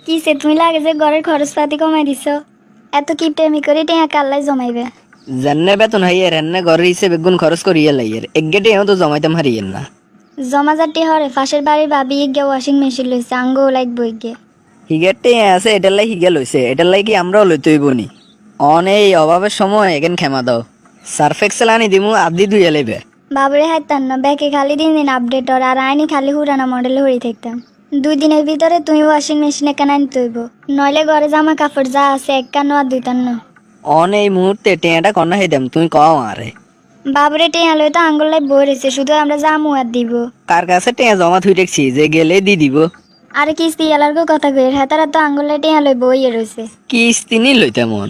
কিসে তুমি লাগে যে ঘরের খরচপাতি কমাই দিছ? এত কিপটেমি করে টেয়া কাল্লাই জমাইবে? জান্নে বেতন হাইয়ের হেন্নে ঘরের হিসেবে গুণ খরচ করিয়া লাইয়ের একগেটে তো জমাইতাম হারিয়েন না। জমাজাটি হরে ফাঁসের বাড়ির ভাবি ইগে ওয়াশিং মেশিন লইছে আঙ্গো লাগবো ইগে। হিগেরটে আছে এটার লাই হিগে লইছে এটার লাই কি আমরাও লইতে হইব নি? এই অভাবের সময় এখান খেমা দাও, সার্ফ এক্সেল আনি দিমু আদি ধুইয়া লাইবে। বাবরে হাইতান না ব্যাকে খালি দিন দিন আপডেট আর আইনি খালি হুরানা মডেলে হয়ে থাকতাম। 2 দিনের ভিতরে তুমি ওয়াশিং মেশিন একান আনতে হইব, নইলে ঘরে জামা কাপড় যা আছে একান্ন আর দুইতান্ন। এই মুহূর্তে টেয়াটা কন্যা হইতাম তুমি কও আরে। বাবরে টেয়া লই তো আঙ্গুল লাই বই রয়েছে, শুধু আমরা জামু আর দিব। কার কাছে টেয়া জমা থুই দেখছি যে গেলে দি দিব। আরে কিস্তি এলার্গো কথা কই হেতারা তো আঙ্গুল লাই টেয়া লই বইয়ে রয়েছে। কিস্তি নি লইতামন।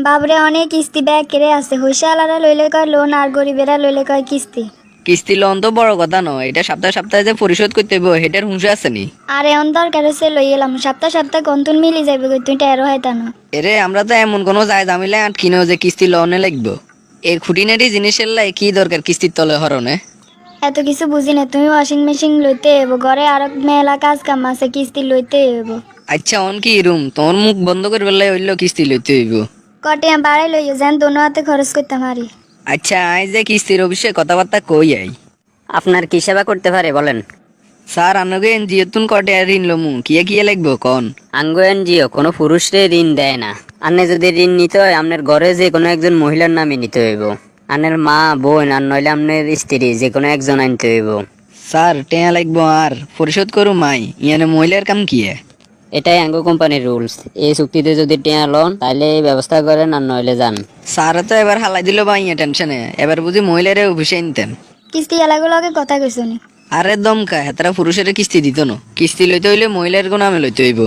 বাবরে অনেক কিস্তি ব্যাগ কেড়ে আছে, হুইশালারা লইলে কয় লোন আর গরিবেরা লইলে কয় কিস্তি। কিস্তি লোন তো বড় কথা নয়, এটা সপ্তাহে সপ্তাহে যে পরিশোধ করতে হইব হেটার হুঁশে আছে নি? আরে অন দরকার হচ্ছে লই এলাম, সপ্তাহ সপ্তাহ কন্তুন মিলি যাবে কই তুই টেরো হাইতানো। এরে আমরা তো এমন কোনো যায় জামিলে আটকিনেও যে কিস্তি লোনে লাগবো। এই খুঁটিনাটি জিনিসের লাই কি দরকার কিস্তির তলে হরণে? এত কিছু বুঝি না, তুমি ওয়াশিং মেশিন লইতে হইব, ঘরে আরো মেলা কাজ কাম আছে কিস্তি লইতে হইব। আচ্ছা অন কি রুম তোর মুখ বন্ধ করে বেলায় হইলো কিস্তি লইতে হইব। কটে বাড়াই লইও যেন দোনো হাতে খরচ করতে পারি। আচ্ছা আই যে কিস্তির অফিসে কথাবার্তা কই আই। আপনার কি সেবা করতে পারে বলেন? স্যার আনগে জিয়তুন কটে ঋণ লমু কিয়ে কিয়ে লাগবো কন? আঙ্গো এনজিও কোনো পুরুষরে ঋণ দেয় না। আন্নে যদি ঋণ নিতে হয় আপনার ঘরে যে কোনো একজন মহিলার নামে নিতে হইব। আনের মা বোন আর নইলে আপনার স্ত্রী যে কোনো একজন আনতে হইব। স্যার টেয়া লাগবো আর পরিশোধ করু মাই ইয়ানে মহিলার কাম কিয়ে? এটাই আঙ্গো কোম্পানির রুলস। এই চুক্তিতে যদি টেয়া লন তাহলে এই ব্যবস্থা করেন আর নইলে যান। স্যার তো এবার হালাই দিল বা ইয়ে টেনশনে, এবার বুঝি মহিলারে অফিসে নিতেন। কিস্তি এলাগুলোকে কথা কইছো নি? আরে দমকা হেতারা পুরুষের কিস্তি দিত না, কিস্তি লইতে হইলে মহিলার কোনো নামে লইতে হইব।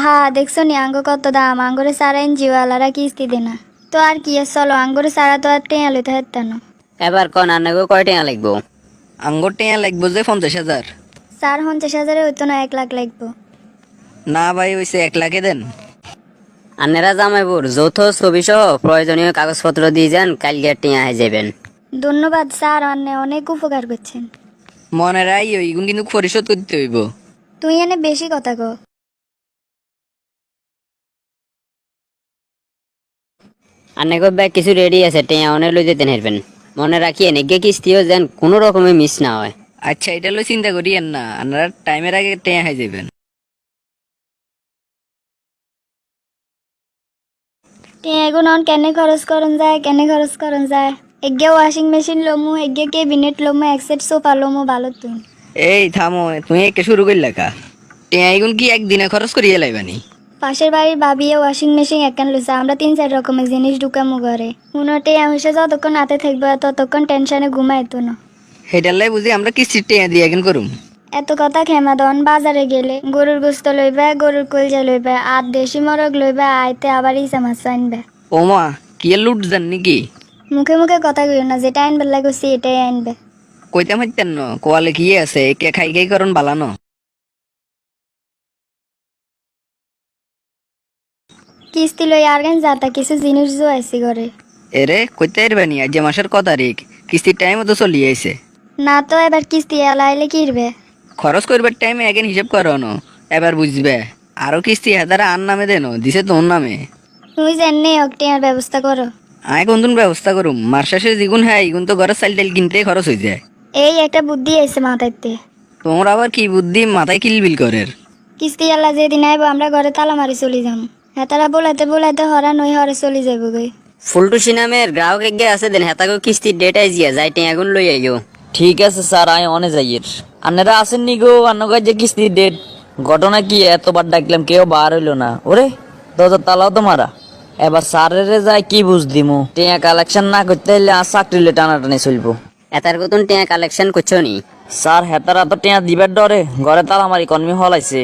হা দেখছো নি আঙ্গ কত দাম, আঙ্গরে সারা এনজিও আলারা কিস্তি দেনা। তো আর কি চলো আঙ্গরে সারা তো আর টেয়া লইতে হাইতানো। এবার কন আন্নাগো কয় টেয়া লাগবো? আঙ্গর টেয়া লাগবো যে 50,000। 50,000 হইতো না 1 লাখ লাগবো। না ভাই হইছে 1 লাখে দেন। আন্নেরা জামাইবুর যৌথ ছবি সহ প্রয়োজনীয় কাগজপত্র দিয়ে যান, কালকে টেয়া হয়ে যাবেন। ধন্যবাদ স্যার, অনেক উপকার করছেন। মনে রাই ওইগুন কিন্তু পরিশোধ করতে হইব। তুই এনে বেশি কথা কো। আন্নাগো ব্যাগ কিছু রেডি আছে, টেয়া অনে লই যেতে নেবেন। মনে রাখিয়ে নেগে কিস্তিও যেন কোনো রকমে মিস না হয়। আচ্ছা এটা লই চিন্তা করিয়েন না, আপনারা টাইমের আগে টেয়া হয়ে যাবেন। টেয়া এগুন কেনে খরচ করন যায়, কেনে খরচ করন যায়? এগে ওয়াশিং মেশিন লমু, এগে কেবিনেট লমু, এক সেট সোফা লমু, ভালো তুই। এই থামো তুমি একে শুরু করলে কা? টেয়া এগুন কি একদিনে খরচ করিয়ে লাইবানি? পাশের বাড়ির ভাবিয়ে ওয়াশিং মেশিন একান লইছে, আমরা 3-4 রকমের জিনিস ঢুকামু ঘরে। উনোটে হইছে যতক্ষণ হাতে থাকবে ততক্ষণ টেনশনে ঘুমাইতো না। হেটার লাই বুঝি আমরা কিস্তির টেয়া দিয়ে এখন করুম। এত কথা খেমা দন, বাজারে গেলে গরুর গোস্ত লইবে, গরুর কলজা লইবে, আর দেশি মরগ লইবে, আইতে আবার ইসা মাছ আনবে। ও মা কি লুট যান নাকি? মুখে মুখে কথা কইও না, যেটা আনবে লাগছে এটাই আনবে। কইতাম হইতেন না কোয়ালে কি আছে একে খাই খাই করন বালানো। কিস্তি লই আর গান যাতা কিছু জিনিস জোয়াইছি ঘরে। এরে কইতে এরবানি আজ যে মাসের ক তারিখ, কিস্তির টাইম তো চলি আইছে। না তো এবার কিস্তি এলাইলে কিরবে? খরচ করবার টাইমে এখন হিসাব করো ন, এবার বুঝবে। আরো কিস্তি হাজারা আর নামে দেন দিছে তোর নামে। তুই জাননে অকটিয়ার ব্যবস্থা করো। আয় কোন ব্যবস্থা করুম, মার শেষে যেগুন হ্যাঁ এগুন তো ঘরের চাল টাইল কিনতে খরচ হয়ে যায়। এই একটা বুদ্ধি আইছে মাথাইতে। তোমার আবার কি বুদ্ধি মাথায় কিলবিল করের? কিস্তি এলা যেদিন আইব আমরা ঘরে তালা মারি চলে যাম। হেতারা বলাইতে বলাইতে হরা নই হরে চলে যাইব গই। ফুলটুসি নামের গ্রাহক এগে আছে দেন, হেতাকে কিস্তির ডেটাই জিয়া যাই টেয়া গুন লই আইও। ঠিক আছে স্যার আয় অনে যাইয়ের। আপনারা আসেন নি গো আন্নগার যে কিস্তির ডেট? ঘটনা কি এতবার ডাকলাম কেউ বার হইলো না। ওরে দরজার তালাও তো মারা। এবার স্যারেরে যাই কি বুঝ দিমু, টেয়া কালেকশন না করতে হলে আর চাকরিলে টানাটানি চলবো। এতার কতন টেয়া কালেকশন করছো নি? স্যার হেতারা তো টেয়া দিবার ডরে ঘরে তালা মারি কর্মী হলাইছে।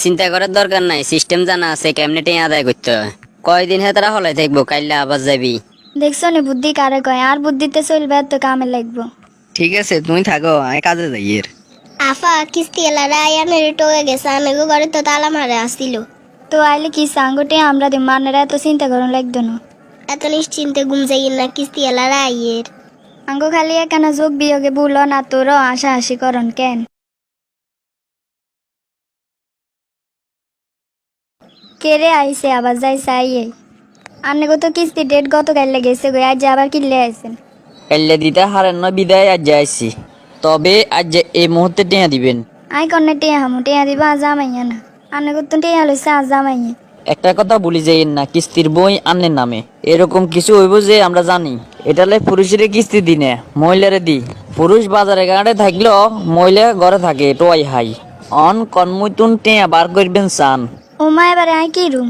চিন্তা করার দরকার নাই, সিস্টেম জানা আছে কেমনে টেয়া আদায় করতে হয়। কয়দিন হেতারা হলাই থাকবো, কাইলে আবার যাবি। দেখছো নি বুদ্ধি কারে কয়, আর বুদ্ধিতে চলবে তো কামে লাগবো। ঠিক আছে তুমি থাকো আমি কাজে যাইয়ের। আফা কিস্তি এলারা আয়া মেরে টোয়ে গেছে, আমি ঘরে তো তালা মারে আসছিল। তো আইলে কি সাঙ্গটে আমরা দি মানেরা এত চিন্তা করুন লাগতো না। এত নিশ্চিন্তে ঘুম যাই না, কিস্তি এলারা আইয়ের। আঙ্গ খালি একানা যোগ বিয়োগে বুলো না তোর আশা হাসি করন কেন? কেড়ে আইছে আবার যাই চাইয়ে আন্নে তো কিস্তি ডেট গতকাল গেছে গো আজ আবার কিনলে আইছেন এল্লে দিতে হারেন নয় বিদায় আজ যাইছি, তবে আজ যে এই মুহূর্তে টেঁয়া দিবেন। আই কন্যা টিয়া হামু টিয়া দিবা আজ আমাইয়া না আন্নে তো টিয়া লইছে আজ আমাইয়া একটা কথা বলি যাইয়েন না, কিস্তির বই আন্নের নামে এরকম কিছু হইব যে আমরা জানি। এটা লাই পুরুষের কিস্তি দিনে মহিলারে দি, পুরুষ বাজারে গাড়ে থাকলেও মহিলা ঘরে থাকে টোয়াই হাই। অন কনমুতুন টেঁয়া বার করবেন চান। ও মা এবারে আই কি রুম